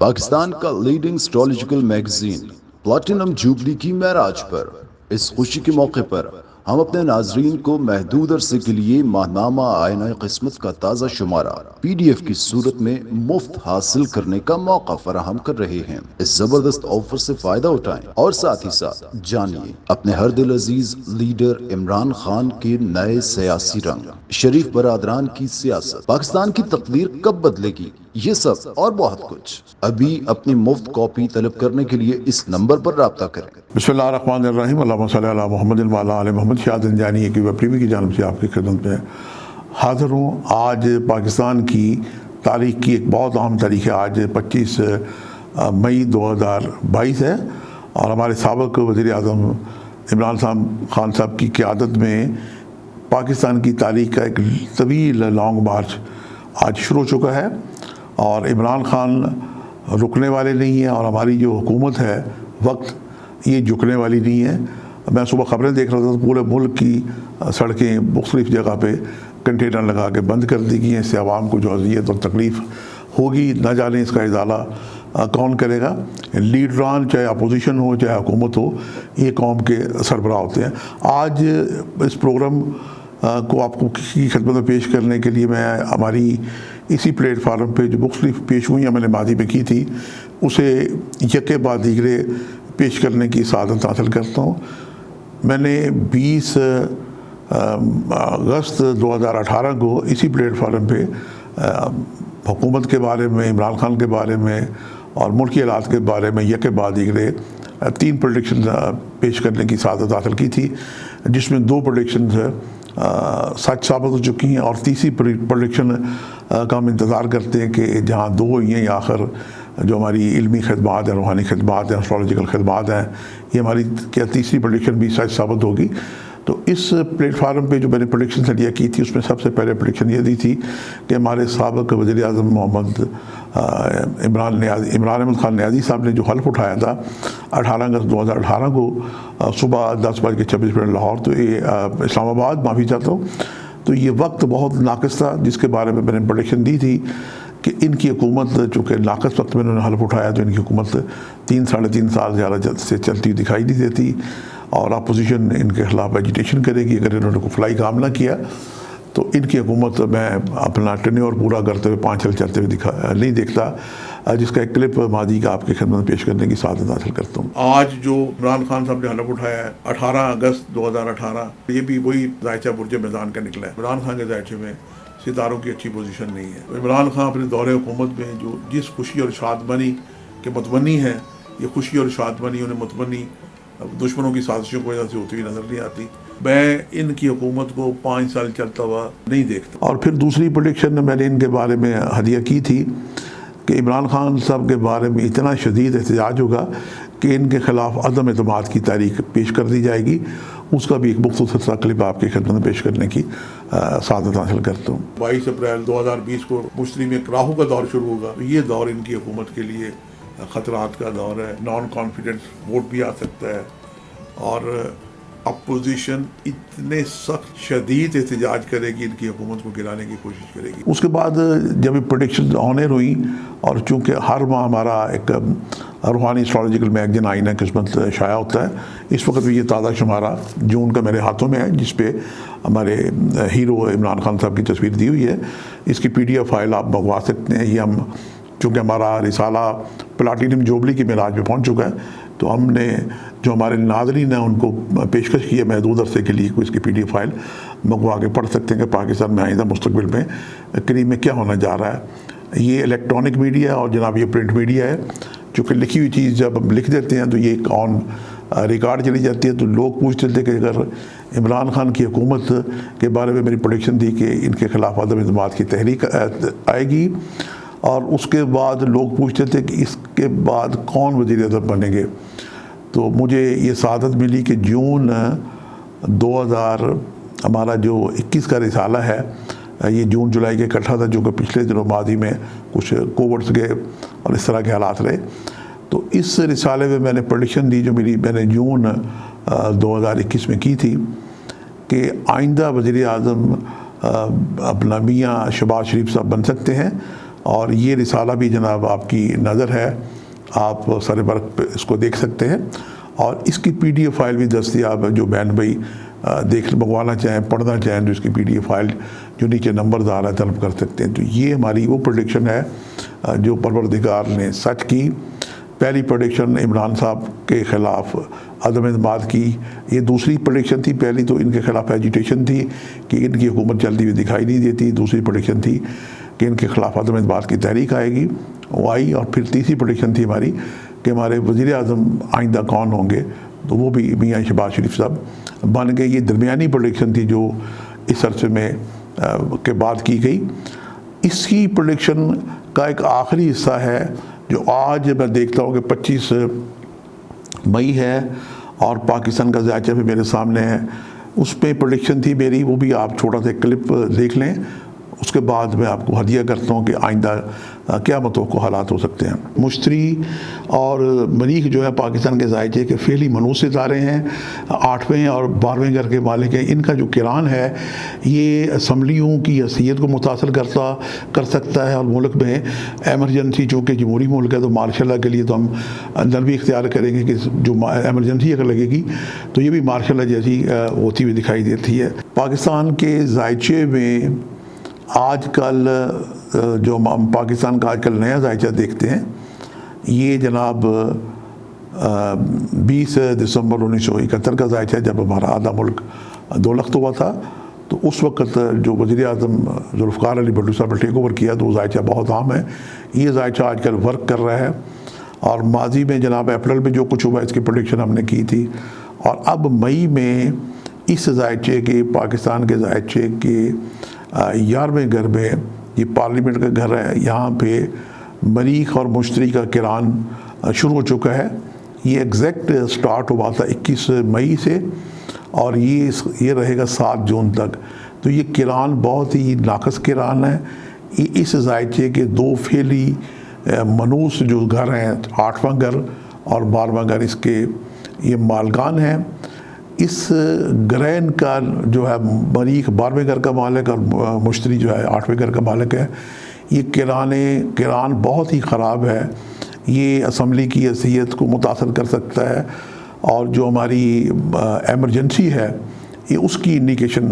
پاکستان کا leading astrological magazine platinum jubilee کی معراج پر اس خوشی کے موقع پر ہم اپنے ناظرین کو محدود عرصے کے لیے ماہنامہ آئینہ قسمت کا تازہ شمارہ PDF کی صورت میں مفت حاصل کرنے کا موقع فراہم کر رہے ہیں۔ اس زبردست آفر سے فائدہ اٹھائیں اور ساتھ ہی ساتھ جانیے اپنے ہر دل عزیز لیڈر عمران خان کے نئے سیاسی رنگ، شریف برادران کی سیاست، پاکستان کی تقدیر کب بدلے گی، یہ سب اور بہت کچھ۔ ابھی اپنی مفت کاپی طلب کرنے کے لیے اس نمبر پر رابطہ کریں۔ بسم اللہ الرحمن الرحیم، اللہم صلی علی محمد وعلی آل محمد۔ شاہد انجانی کی ویب ٹی وی کی جانب سے آپ کی خدمت میں حاضر ہوں۔ آج پاکستان کی تاریخ کی ایک بہت اہم تاریخ ہے۔ آج 25 مئی 2022 ہے اور ہمارے سابق وزیر اعظم عمران خان صاحب کی قیادت میں پاکستان کی تاریخ کا ایک طویل لانگ مارچ آج شروع ہو چکا ہے، اور عمران خان رکنے والے نہیں ہیں اور ہماری جو حکومت ہے وقت یہ جھکنے والی نہیں ہے۔ میں صبح خبریں دیکھ رہا تھا تو پورے ملک کی سڑکیں مختلف جگہ پہ کنٹینر لگا کے بند کر دی گئی ہیں۔ اس سے عوام کو جو اذیت اور تکلیف ہوگی، نہ جانے اس کا ازالہ کون کرے گا۔ لیڈران چاہے اپوزیشن ہو چاہے حکومت ہو، یہ قوم کے سربراہ ہوتے ہیں۔ آج اس پروگرام کو آپ کی خدمت میں پیش کرنے کے لیے میں ہماری اسی پلیٹ فارم پہ جو مختلف پیشگوئیاں میں نے ماضی میں کی تھی اسے یکے بعد دیگرے پیش کرنے کی سعادت حاصل کرتا ہوں۔ میں نے 20 اگست 2018 کو اسی پلیٹ فارم پہ حکومت کے بارے میں، عمران خان کے بارے میں اور ملکی حالات کے بارے میں یکے بعد دیگرے 3 پریڈکشن پیش کرنے کی سعادت حاصل کی تھی، جس میں 2 پریڈکشنز سچ ثابت ہو چکی ہیں، اور تیسری پریڈکشن کا ہم انتظار کرتے ہیں کہ جہاں 2 ہوئی ہیں، آخر جو ہماری علمی خدمات ہیں، روحانی خدمات ہیں، اسٹرالوجیکل خدمات ہیں، یہ ہماری کیا تیسری پریڈکشن بھی سچ ثابت ہوگی۔ تو اس پلیٹ فارم پہ جو میں نے پریڈکشن سٹیا کی تھی اس میں سب سے پہلے پریڈکشن یہ دی تھی کہ ہمارے سابق وزیر اعظم محمد عمران احمد خان نیازی صاحب نے جو حلف اٹھایا تھا 18 اگست 2018 کو صبح 10:26 لاہور، تو یہ اسلام آباد، معافی چاہتا ہوں، تو یہ وقت بہت ناقص تھا جس کے بارے میں نے پریڈکشن دی تھی کہ ان کی حکومت چونکہ ناقص وقت میں انہوں نے حلف اٹھایا تو ان کی حکومت 3-3.5 سال زیادہ سے چلتی ہوئی دکھائی نہیں دیتی، اور اپوزیشن ان کے خلاف ایجیٹیشن کرے گی اگر انہوں نے کوئی فلائی کام نہ کیا تو ان کی حکومت میں اپنا ٹینیور پورا کرتے ہوئے 5 سال چلتے ہوئے نہیں دیکھتا، جس کا ایک کلپ ماضی کا آپ کی خدمت میں پیش کرنے کی سعادت حاصل کرتا ہوں۔ آج جو عمران خان صاحب نے حلف اٹھایا ہے 18 اگست 2018، یہ بھی وہی ذائچہ برج میدان کا نکلا ہے۔ عمران خان کے ذائچے میں ستاروں کی اچھی پوزیشن نہیں ہے۔ عمران خان اپنے دور حکومت میں جو جس خوشی اور شادمانی کے متمنی ہیں، یہ خوشی اور شادمانی انہیں متمنی دشمنوں کی سازشوں کی وجہ سے ہوتی ہوئی نظر نہیں آتی۔ میں ان کی حکومت کو 5 سال چلتا ہوا نہیں دیکھتا۔ اور پھر دوسری پریڈکشن میں نے ان کے بارے میں ہدیہ کی تھی کہ عمران خان صاحب کے بارے میں اتنا شدید احتجاج ہوگا کہ ان کے خلاف عدم اعتماد کی تاریخ پیش کر دی جائے گی۔ اس کا بھی ایک مختصر سا کلپ آپ کی خدمت میں پیش کرنے کی سعادت حاصل کرتا ہوں۔ 22 اپریل 2020 کو مشتری میں راہو کا دور شروع ہوگا۔ یہ دور ان کی حکومت کے لیے خطرات کا دور ہے۔ نان کانفیڈنس ووٹ بھی آ سکتا ہے، اور اپوزیشن اتنے سخت شدید احتجاج کرے گی، ان کی حکومت کو گرانے کی کوشش کرے گی۔ اس کے بعد جب پریڈکشن آنر ہوئیں، اور چونکہ ہر ماہ ہمارا ایک روحانی اسٹرالوجیکل میگزین آئینہ قسمت شائع ہوتا ہے، اس وقت بھی یہ تازہ شمارہ جون کا میرے ہاتھوں میں ہے، جس پہ ہمارے ہیرو عمران خان صاحب کی تصویر دی ہوئی ہے۔ اس کی PDF فائل آپ منگوا سکتے ہیں۔ یہ ہم چونکہ ہمارا رسالہ پلاٹینم جوبلی کی معراج میں پہنچ چکا ہے، تو ہم نے جو ہمارے ناظرین ہیں ان کو پیشکش کی ہے محدود عرصے کے لیے اس کی PDF فائل منگوا کے پڑھ سکتے ہیں کہ پاکستان میں آئندہ مستقبل میں قریب میں کیا ہونا جا رہا ہے۔ یہ الیکٹرانک میڈیا ہے اور جناب یہ پرنٹ میڈیا ہے۔ چونکہ لکھی ہوئی چیز جب ہم لکھ دیتے ہیں تو یہ ایک آن ریکارڈ چلی جاتی ہے، تو لوگ پوچھتے تھے کہ اگر عمران خان کی حکومت کے بارے میں میری پریڈکشن تھی کہ ان کے خلاف عدم اعتماد کی تحریک آئے گی، اور اس کے بعد لوگ پوچھتے تھے کہ اس کے بعد کون وزیر اعظم بنیں گے، تو مجھے یہ سعادت ملی کہ جون 2000 ہمارا جو 21 کا رسالہ ہے، یہ جون جولائی کے اکٹھا تھا، جو کہ پچھلے دنوں ماضی میں کچھ کووڈس کے اور اس طرح کے حالات رہے، تو اس رسالے میں میں نے پریڈکشن دی جو میں نے جون 2021 میں کی تھی کہ آئندہ وزیر اعظم اپنا میاں شہباز شریف صاحب بن سکتے ہیں، اور یہ رسالہ بھی جناب آپ کی نظر ہے، آپ سر برق پہ اس کو دیکھ سکتے ہیں، اور اس کی PDF فائل بھی دستیاب ہے، جو بہن بھائی منگوانا چاہیں، پڑھنا چاہیں، تو اس کی PDF فائل جو نیچے نمبرز آ رہا ہے طلب کر سکتے ہیں۔ تو یہ ہماری وہ پریڈکشن ہے جو پروردگار نے سچ کی۔ پہلی پریڈکشن عمران صاحب کے خلاف عدم اعتماد کی، یہ دوسری پریڈکشن تھی۔ پہلی تو ان کے خلاف ایجیٹیشن تھی کہ ان کی حکومت چلتی ہوئی دکھائی نہیں دیتی، دوسری پریڈکشن تھی کہ ان کے خلاف عدم اعتماد کی تحریک آئے گی، وہ آئی، اور پھر تیسری پریڈکشن تھی ہماری کہ ہمارے وزیر اعظم آئندہ کون ہوں گے، تو وہ بھی میاں شہباز شریف صاحب بن گئے۔ یہ درمیانی پریڈکشن تھی جو اس عرصے میں کے بعد کی گئی۔ اس کی پریڈکشن کا ایک آخری حصہ ہے جو آج میں دیکھتا ہوں کہ 25 مئی ہے، اور پاکستان کا ذائچہ بھی میرے سامنے ہے۔ اس پہ پریڈکشن تھی میری، وہ بھی آپ چھوٹا سا کلپ دیکھ لیں، اس کے بعد میں آپ کو ہدیہ کرتا ہوں کہ آئندہ کیا متوقع حالات ہو سکتے ہیں۔ مشتری اور مریخ جو ہے پاکستان کے ذائچے کے فعلی منوط ستارے ہیں، 8ویں اور 12ویں گھر کے مالک ہیں۔ ان کا جو کران ہے یہ اسمبلیوں کی حیثیت کو متاثر کر سکتا ہے، اور ملک میں ایمرجنسی، چونکہ جمہوری ملک ہے تو مارشل لا کے لیے تو ہم نرمی اختیار کریں گے کہ جو ایمرجنسی اگر لگے گی تو یہ بھی مارشل لا جیسی ہوتی ہوئی دکھائی دیتی ہے۔ پاکستان کے ذائچے میں آج کل جو پاکستان کا آج کل نیا ذائچہ دیکھتے ہیں، یہ جناب 20 دسمبر 1971 کا ذائچہ، جب ہمارا آدھا ملک دو لخت ہوا تھا، تو اس وقت جو وزیر اعظم ذوالفقار علی بھٹو صاحب نے ٹیک اوور کیا تو وہ ذائچہ بہت عام ہے۔ یہ ذائچہ آج کل ورک کر رہا ہے، اور ماضی میں جناب اپریل میں جو کچھ ہوا اس کی پریڈکشن ہم نے کی تھی، اور اب مئی میں اس ذائچے کے، پاکستان کے ذائچے کے 11ویں گھر میں، یہ پارلیمنٹ کا گھر ہے، یہاں پہ مریخ اور مشتری کا کران شروع ہو چکا ہے۔ یہ ایگزیکٹ سٹارٹ ہوا تھا 21 مئی سے، اور یہ رہے گا 7 جون تک۔ تو یہ کران بہت ہی ناقص کران ہے۔ اس ذائچے کے 2 فعلی منوس جو گھر ہیں، 8واں گھر اور 12واں گھر، اس کے یہ مالکان ہیں۔ اس گرین کا جو ہے مریخ 12ویں گھر کا مالک اور مشتری جو ہے 8ویں گھر کا مالک ہے۔ یہ کران بہت ہی خراب ہے، یہ اسمبلی کی حیثیت کو متاثر کر سکتا ہے، اور جو ہماری ایمرجنسی ہے یہ اس کی انڈیکیشن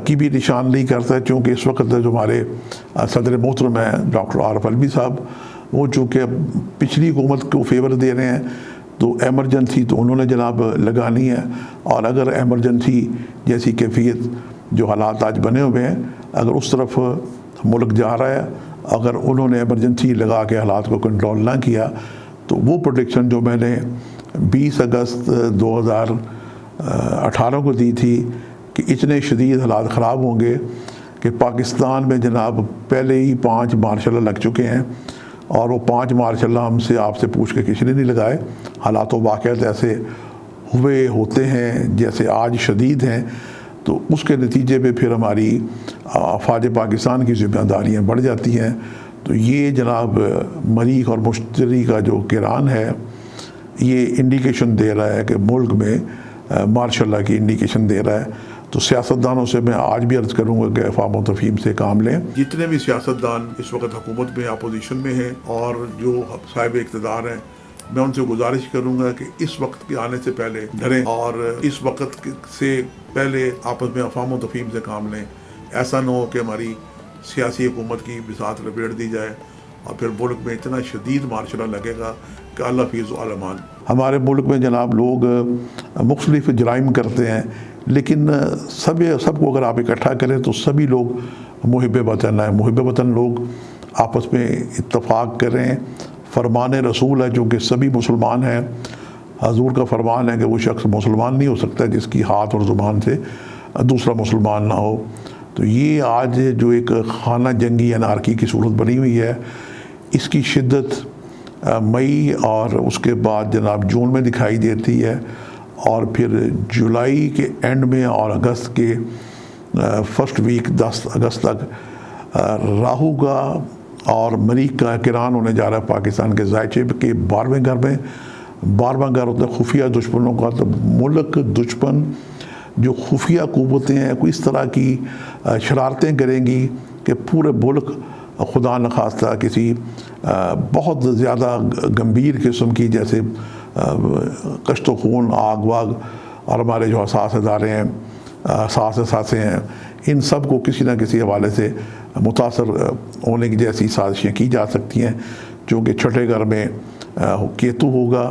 کی بھی نشاندہی کرتا ہے، چونکہ اس وقت جو ہمارے صدر محترم ہیں ڈاکٹر عارف علوی صاحب، وہ چونکہ پچھلی حکومت کو فیور دے رہے ہیں، تو ایمرجنسی تو انہوں نے جناب لگانی ہے، اور اگر ایمرجنسی جیسی کیفیت جو حالات آج بنے ہوئے ہیں، اگر اس طرف ملک جا رہا ہے، اگر انہوں نے ایمرجنسی لگا کے حالات کو کنٹرول نہ کیا، تو وہ پریڈکشن جو میں نے 20 اگست 2018 کو دی تھی کہ اتنے شدید حالات خراب ہوں گے کہ پاکستان میں جناب پہلے ہی 5 مارشل لا لگ چکے ہیں، اور وہ 5 مارشل لا ہم سے آپ سے پوچھ کے کسی نے نہیں لگائے۔ حالات و واقعات ایسے ہوتے ہیں جیسے آج شدید ہیں، تو اس کے نتیجے میں پھر ہماری افواج پاکستان کی ذمہ داریاں بڑھ جاتی ہیں۔ تو یہ جناب مریخ اور مشتری کا جو کران ہے یہ انڈیکیشن دے رہا ہے کہ ملک میں مارشل لا کی انڈیکیشن دے رہا ہے۔ تو سیاستدانوں سے میں آج بھی عرض کروں گا کہ افہام و تفہیم سے کام لیں۔ جتنے بھی سیاستدان اس وقت حکومت میں اپوزیشن میں ہیں اور جو صاحب اقتدار ہیں، میں ان سے گزارش کروں گا کہ اس وقت کے آنے سے پہلے ڈریں، اور اس وقت سے پہلے آپس میں افہام و تفہیم سے کام لیں۔ ایسا نہ ہو کہ ہماری سیاسی حکومت کی بساط لپیٹ دی جائے اور پھر ملک میں اتنا شدید مارشل لا لگے گا کہ اللہ حفیظ و امان۔ ہمارے ملک میں جناب لوگ مختلف جرائم کرتے ہیں، لیکن سب کو اگر آپ اکٹھا کریں تو سبھی لوگ محب وطن ہیں۔ محب وطن لوگ آپس میں اتفاق کریں۔ فرمان رسول ہے جو کہ سبھی مسلمان ہیں، حضور کا فرمان ہے کہ وہ شخص مسلمان نہیں ہو سکتا جس کی ہاتھ اور زبان سے دوسرا مسلمان نہ ہو۔ تو یہ آج جو ایک خانہ جنگی انارکی کی صورت بنی ہوئی ہے، اس کی شدت مئی اور اس کے بعد جناب جون میں دکھائی دیتی ہے، اور پھر جولائی کے اینڈ میں اور اگست کے فرسٹ ویک 10 اگست تک راہو کا اور مریخ کا کران ہونے جا رہا ہے پاکستان کے ذائچے کے 12ویں گھر میں۔ 12واں گھر ہوتا ہے خفیہ دشمنوں کا، تو ملک دشمن جو خفیہ قوتیں ہیں کوئی اس طرح کی شرارتیں کریں گی کہ پورے ملک خدا نخواستہ کسی بہت زیادہ گمبھیر قسم کی جیسے کشت و خون، آگ واگ، اور ہمارے جو حساس ادارے ہیں، سانسیں ہیں، ان سب کو کسی نہ کسی حوالے سے متاثر ہونے کی جیسی سازشیں کی جا سکتی ہیں، چونکہ چھٹے گھر میں کیتو ہوگا،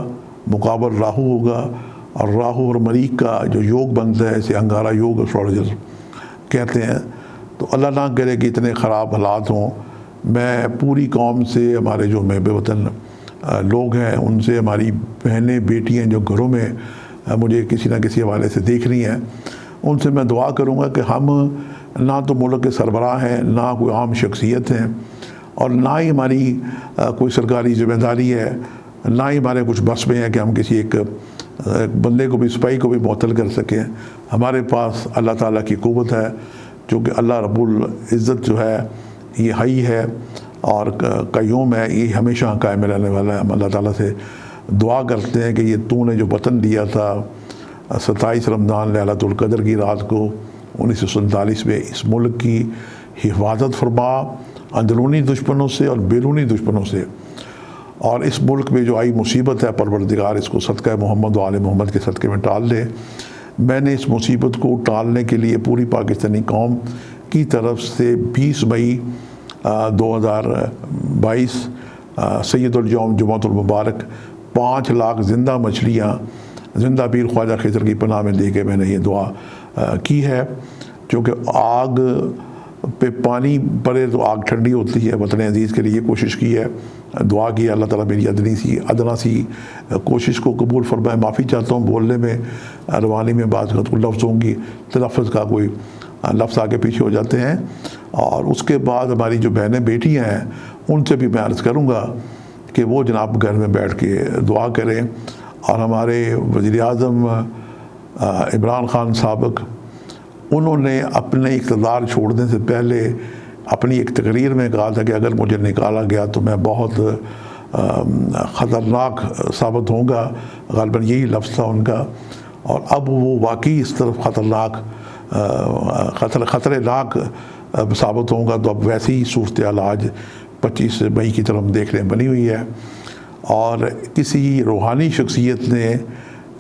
مقابل راہو ہوگا، اور راہو اور مریخ کا جو یوگ بنتا ہے، اسے انگارا یوگ اسٹرالوجر کہتے ہیں۔ تو اللہ نہ کرے کہ اتنے خراب حالات ہوں۔ میں پوری قوم سے، ہمارے جو محب وطن لوگ ہیں ان سے، ہماری بہنیں بیٹیاں جو گھروں میں مجھے کسی نہ کسی حوالے سے دیکھ رہی ہیں، ان سے میں دعا کروں گا کہ ہم نہ تو ملک کے سربراہ ہیں، نہ کوئی عام شخصیت ہیں، اور نہ ہی ہماری کوئی سرکاری ذمہ داری ہے، نہ ہی ہمارے کچھ بس میں ہے کہ ہم کسی ایک بندے کو بھی، سپاہی کو بھی معطل کر سکیں۔ ہمارے پاس اللہ تعالیٰ کی قوت ہے، چونکہ اللہ رب العزت جو ہے یہ حی ہے اور قیوم ہے، یہ ہمیشہ قائم رہنے والا ہے۔ ہم اللہ تعالیٰ سے دعا کرتے ہیں کہ یہ تو نے جو وطن دیا تھا 27 رمضان لیلۃ القدر کی رات کو 1947 میں، اس ملک کی حفاظت فرما اندرونی دشمنوں سے اور بیرونی دشمنوں سے، اور اس ملک میں جو آئی مصیبت ہے پروردگار اس کو صدقہ محمد و آل محمد کے صدقے میں ٹال دے۔ میں نے اس مصیبت کو ٹالنے کے لیے پوری پاکستانی قوم کی طرف سے 20 مئی 2022 سید الجوم جمعۃ المبارک 5 لاکھ زندہ مچھلیاں زندہ پیر خواجہ خضر کی پناہ میں دے کے میں نے یہ دعا کی ہے، کیونکہ آگ پہ پانی پڑے تو آگ ٹھنڈی ہوتی ہے۔ وطن عزیز کے لیے کوشش کی ہے، دعا کی ہے، اللہ تعالیٰ میری ادنا سی کوشش کو قبول فرمائے۔ معافی چاہتا ہوں بولنے میں، روانی میں بعض لفظوں کی تلفظ کا کوئی لفظ آگے پیچھے ہو جاتے ہیں۔ اور اس کے بعد ہماری جو بہنیں بیٹیاں ہیں ان سے بھی میں عرض کروں گا کہ وہ جناب گھر میں بیٹھ کے دعا کریں، اور ہمارے وزیر اعظم عمران خان سابق، انہوں نے اپنے اقتدار چھوڑنے سے پہلے اپنی ایک تقریر میں کہا تھا کہ اگر مجھے نکالا گیا تو میں بہت خطرناک ثابت ہوں گا، غالباً یہی لفظ تھا ان کا، اور اب وہ واقعی اس طرف خطرے ناک ثابت ہوں گا۔ تو اب ویسی ہی صورتحال آج 25 مئی کی طرف دیکھنے بنی ہوئی ہے۔ اور کسی روحانی شخصیت نے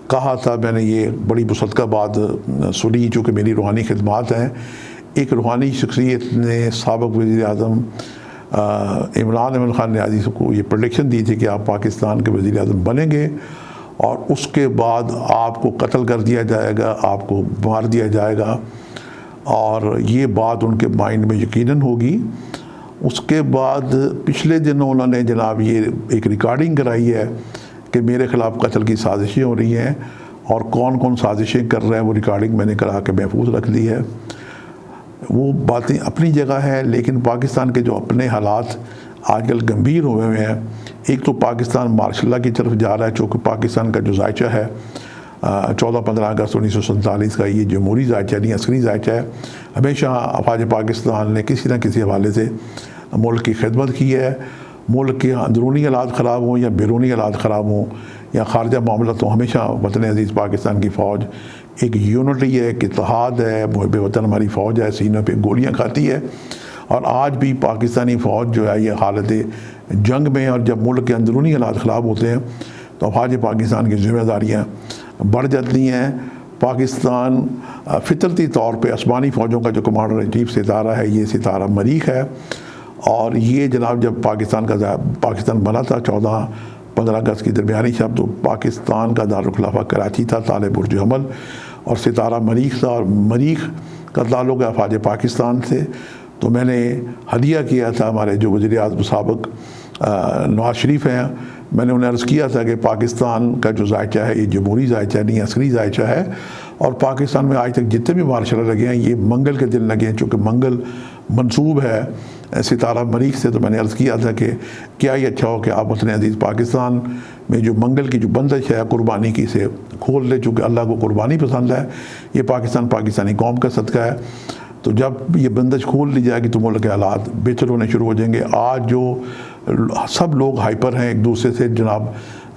کہا تھا، میں نے یہ بڑی مصدقہ بات سنی چونکہ میری روحانی خدمات ہیں، ایک روحانی شخصیت نے سابق وزیر اعظم عمران خان نیازی کو یہ پریڈکشن دی تھی کہ آپ پاکستان کے وزیر اعظم بنیں گے، اور اس کے بعد آپ کو قتل کر دیا جائے گا، آپ کو مار دیا جائے گا، اور یہ بات ان کے مائنڈ میں یقیناً ہوگی۔ اس کے بعد پچھلے دنوں انہوں نے جناب یہ ایک ریکارڈنگ کرائی ہے کہ میرے خلاف قتل کی سازشیں ہو رہی ہیں، اور کون کون سازشیں کر رہے ہیں وہ ریکارڈنگ میں نے کرا کے محفوظ رکھ دی ہے۔ وہ باتیں اپنی جگہ ہیں، لیکن پاکستان کے جو اپنے حالات آج کل گمبھیر ہوئے ہوئے ہیں، ایک تو پاکستان مارشل لا کی طرف جا رہا ہے، چونکہ پاکستان کا جو ذائچہ ہے 14-15 اگست 1947 کا، یہ جمہوری ذائچہ نہیں عسکری ذائچہ ہے۔ ہمیشہ افواج پاکستان نے کسی نہ کسی حوالے سے ملک کی خدمت کی ہے، ملک کے اندرونی حالات خراب ہوں یا بیرونی حالات خراب ہوں یا خارجہ معاملات ہوں، ہمیشہ وطن عزیز پاکستان کی فوج ایک یونٹی ہے، ایک اتحاد ہے، محب وطن ہماری فوج ہے، سینوں پہ گولیاں کھاتی ہے، اور آج بھی پاکستانی فوج جو ہے یہ حالت جنگ میں، اور جب ملک کے اندرونی حالات خراب ہوتے ہیں تو افواج پاکستان کی ذمہ داریاں بڑھ جاتی ہیں۔ پاکستان فطرتی طور پہ آسمانی فوجوں کا جو کمانڈر ان چیف ستارہ ہے، یہ ستارہ مریخ ہے، اور یہ جناب جب پاکستان بنا تھا 14-15 اگست کی درمیانی شب، تو پاکستان کا دارالخلافہ کراچی تھا، تالِ برج حمل، اور ستارہ مریخ تھا، اور مریخ کا تعلق ہے افواج پاکستان سے۔ تو میں نے ہدیہ کیا تھا ہمارے جو وزیر اعظم سابق نواز شریف ہیں، میں نے انہیں عرض کیا تھا کہ پاکستان کا جو ذائچہ ہے یہ جمہوری ذائچہ نہیں عسکری ذائچہ ہے، اور پاکستان میں آج تک جتنے بھی مارشل لگے ہیں یہ منگل کے دن لگے ہیں، چونکہ منگل منسوب ہے ستارہ مریخ سے۔ تو میں نے عرض کیا تھا کہ کیا یہ اچھا ہو کہ آپ وطن عزیز پاکستان میں جو منگل کی جو بندش ہے قربانی کی سے کھول لے، چونکہ اللہ کو قربانی پسند ہے، یہ پاکستانی قوم کا صدقہ ہے۔ تو جب یہ بندش کھول لی جائے گی تو ملک کے حالات بہتر ہونے شروع ہو جائیں گے۔ آج جو سب لوگ ہائپر ہیں، ایک دوسرے سے جناب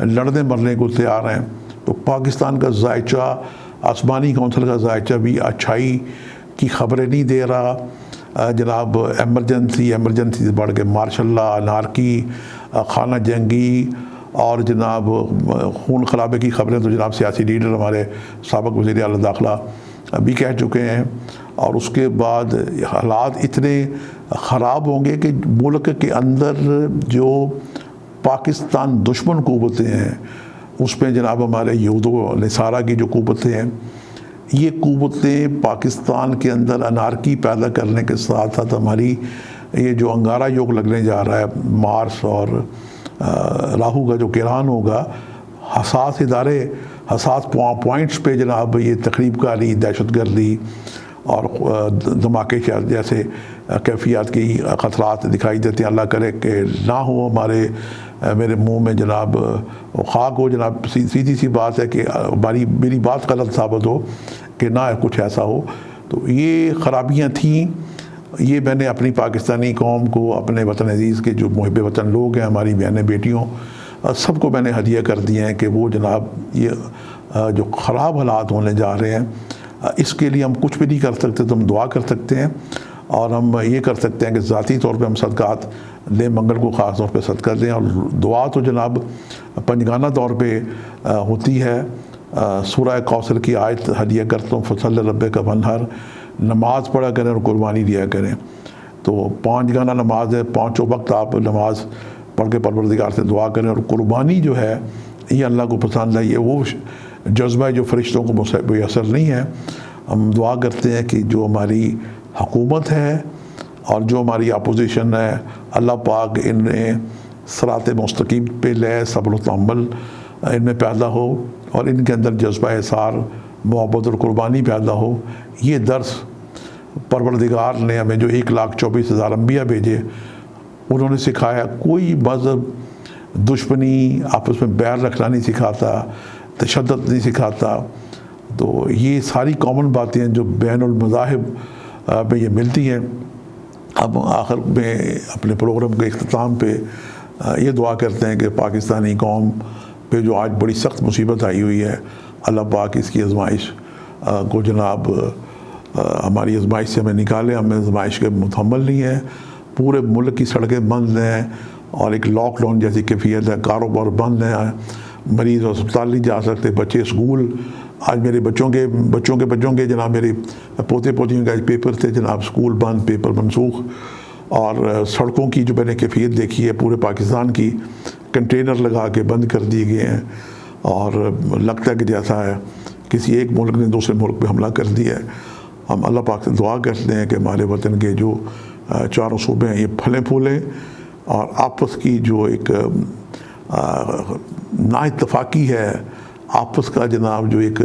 لڑنے مرنے کو تیار ہیں، تو پاکستان کا ذائچہ، آسمانی کونسل کا ذائچہ بھی اچھائی کی خبریں نہیں دے رہا، جناب ایمرجنسی سے بڑھ کے مارشل لا، انارکی، خانہ جنگی اور جناب خون خرابے کی خبریں تو جناب سیاسی لیڈر ہمارے سابق وزیر اعلیٰ داخلہ بھی کہہ چکے ہیں. اور اس کے بعد حالات اتنے خراب ہوں گے کہ ملک کے اندر جو پاکستان دشمن قوتیں ہیں اس میں جناب ہمارے یہود و نصارہ کی جو قوتیں ہیں، یہ قوتیں پاکستان کے اندر انارکی پیدا کرنے کے ساتھ ساتھ ہماری یہ جو انگارہ یوگ لگنے جا رہا ہے مارس اور راہو کا جو کیران ہوگا، حساس ادارے، حساس پوائنٹس پہ جناب یہ تخریب کاری، دہشت گردی اور دھماکے جیسے کیفیات کی خطرات دکھائی دیتے ہیں. اللہ کرے کہ نہ ہو میرے منہ میں جناب خاک ہو جناب. سیدھی سی بات ہے کہ میری بات غلط ثابت ہو کہ نہ کچھ ایسا ہو. تو یہ خرابیاں تھیں، یہ میں نے اپنی پاکستانی قوم کو، اپنے وطن عزیز کے جو محب وطن لوگ ہیں، ہماری بہنیں بیٹیوں، سب کو میں نے ہدیہ کر دیے ہیں کہ وہ جناب یہ جو خراب حالات ہونے جا رہے ہیں اس کے لیے ہم کچھ بھی نہیں کر سکتے، تو ہم دعا کر سکتے ہیں. اور ہم یہ کر سکتے ہیں کہ ذاتی طور پہ ہم صدقات دیں، منگل کو خاص طور پہ صدقہ دیں. اور دعا تو جناب پنجگانہ طور پہ ہوتی ہے. سورہ کوثر کی آیت ہدیہ کرتا ہوں، فصل ربک وانحر، نماز پڑھا کریں اور قربانی دیا کریں. تو 5 گانا نماز ہے، 5 وقت آپ نماز پڑھ کے پروردگار سے دعا کریں. اور قربانی جو ہے یہ اللہ کو پسند ہے، یہ وہ جذبہ ہے جو فرشتوں کو میسر نہیں ہے. ہم دعا کرتے ہیں کہ جو ہماری حکومت ہے اور جو ہماری اپوزیشن ہے، اللہ پاک انہیں صراط مستقیم پہ لے، صبر و تحمل ان میں پیدا ہو اور ان کے اندر جذبہ احسار، محبت اور قربانی پیدا ہو. یہ درس پروردگار نے ہمیں جو 1,24,000 انبیاء بھیجے انہوں نے سکھایا. کوئی مذہب دشمنی، آپس میں بیر رکھنا نہیں سکھاتا، تشدد نہیں سکھاتا. تو یہ ساری کامن باتیں ہیں جو بین المذاہب میں یہ ملتی ہیں. اب آخر میں اپنے پروگرام کے اختتام پہ یہ دعا کرتے ہیں کہ پاکستانی قوم پہ جو آج بڑی سخت مصیبت آئی ہوئی ہے، اللہ پاک اس کی آزمائش کو جناب ہماری آزمائش سے ہمیں نکالے. ہمیں آزمائش کے متحمل نہیں ہے. پورے ملک کی سڑکیں بند ہیں اور ایک لاک ڈاؤن جیسی کیفیت ہے، کاروبار بند ہیں، مریض اسپتال نہیں جا سکتے، بچے اسکول. آج میرے بچوں کے جناب میری پوتے پوتیوں کا پیپر تھے جناب، اسکول بند، پیپر منسوخ. اور سڑکوں کی جو میں نے کیفیت دیکھی ہے پورے پاکستان کی، کنٹینر لگا کے بند کر دیے گئے ہیں. اور لگتا ہے کہ جیسا ہے کسی ایک ملک نے دوسرے ملک پہ حملہ کر دیا ہے. ہم اللہ پاک سے دعا کرتے ہیں کہ ہمارے وطن کے جو 4 صوبے ہیں یہ پھلیں پھولیں اور آپس کی جو ایک نا اتفاقی ہے، آپس کا جناب جو ایک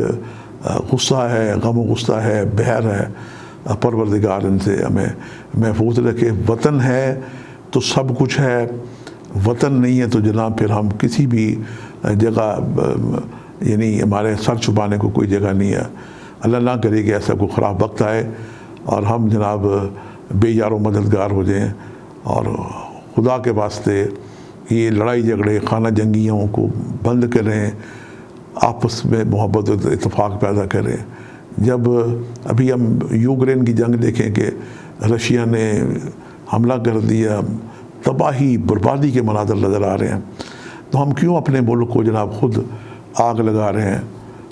غصہ ہے، غم و غصہ ہے، بحر ہے، پروردگار ان سے ہمیں محفوظ رکھے. وطن ہے تو سب کچھ ہے، وطن نہیں ہے تو جناب پھر ہم کسی بھی جگہ یعنی ہمارے سر چھپانے کو کوئی جگہ نہیں ہے. اللہ نہ کرے کہ ایسا کوئی خراب وقت آئے اور ہم جناب بے یار و مددگار ہو جائیں. اور خدا کے واسطے یہ لڑائی جھگڑے، خانہ جنگیوں کو بند کریں، آپس میں محبت و اتفاق پیدا کریں. جب ابھی ہم یوکرین کی جنگ دیکھیں کہ رشیا نے حملہ کر دیا، تباہی بربادی کے مناظر نظر آ رہے ہیں، تو ہم کیوں اپنے ملک کو جناب خود آگ لگا رہے ہیں.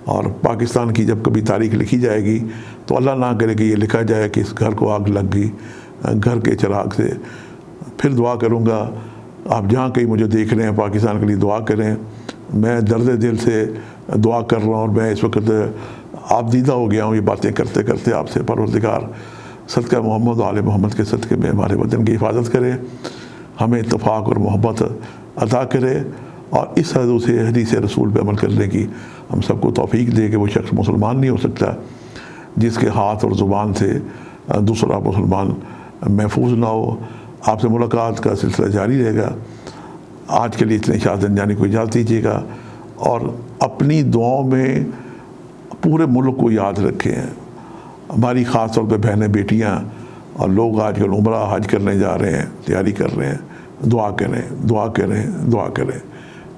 اور پاکستان کی جب کبھی تاریخ لکھی جائے گی تو اللہ نہ کرے کہ یہ لکھا جائے کہ اس گھر کو آگ لگ گئی گھر کے چراغ سے. پھر دعا کروں گا آپ جہاں کہیں مجھے دیکھ رہے ہیں پاکستان کے لیے دعا کریں. میں درد دل سے دعا کر رہا ہوں اور میں اس وقت آپ دیدہ ہو گیا ہوں یہ باتیں کرتے کرتے آپ سے. پروردگار صدقہ محمد و آل محمد کے صدقے میں ہمارے وطن کی حفاظت کرے، ہمیں اتفاق اور محبت عطا کرے اور اس حدیث رسول پہ عمل کرنے کی ہم سب کو توفیق دے کہ وہ شخص مسلمان نہیں ہو سکتا جس کے ہاتھ اور زبان سے دوسرا مسلمان محفوظ نہ ہو. آپ سے ملاقات کا سلسلہ جاری رہے گا. آج کے لیے اتنے اشاعت جانے کو اجازت دیجیے گا اور اپنی دعاؤں میں پورے ملک کو یاد رکھیں. ہماری خاص طور پہ بہنیں بیٹیاں اور لوگ آج کل عمرہ حج کرنے جا رہے ہیں، تیاری کر رہے ہیں. دعا کریں، دعا کریں، دعا کریں.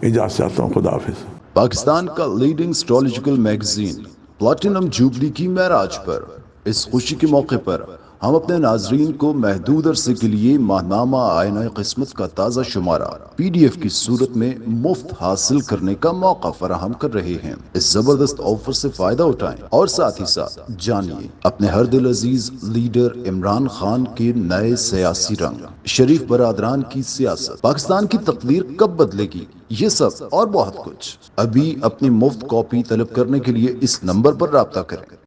اجازت چاہتا ہوں. خدا حافظ. پاکستان کا leading astrological magazine platinum jubilee کی معراج پر اس خوشی کے موقع پر ہم اپنے ناظرین کو محدود عرصے کے لیے ماہنامہ آئینہ قسمت کا تازہ شمارہ PDF کی صورت میں مفت حاصل کرنے کا موقع فراہم کر رہے ہیں۔ اس زبردست آفر سے فائدہ اٹھائیں اور ساتھ ہی ساتھ جانیے اپنے ہر دل عزیز لیڈر عمران خان کے نئے سیاسی رنگ، شریف برادران کی سیاست، پاکستان کی تقدیر کب بدلے گی، یہ سب اور بہت کچھ۔ ابھی اپنی مفت کاپی طلب کرنے کے لیے اس نمبر پر رابطہ کریں۔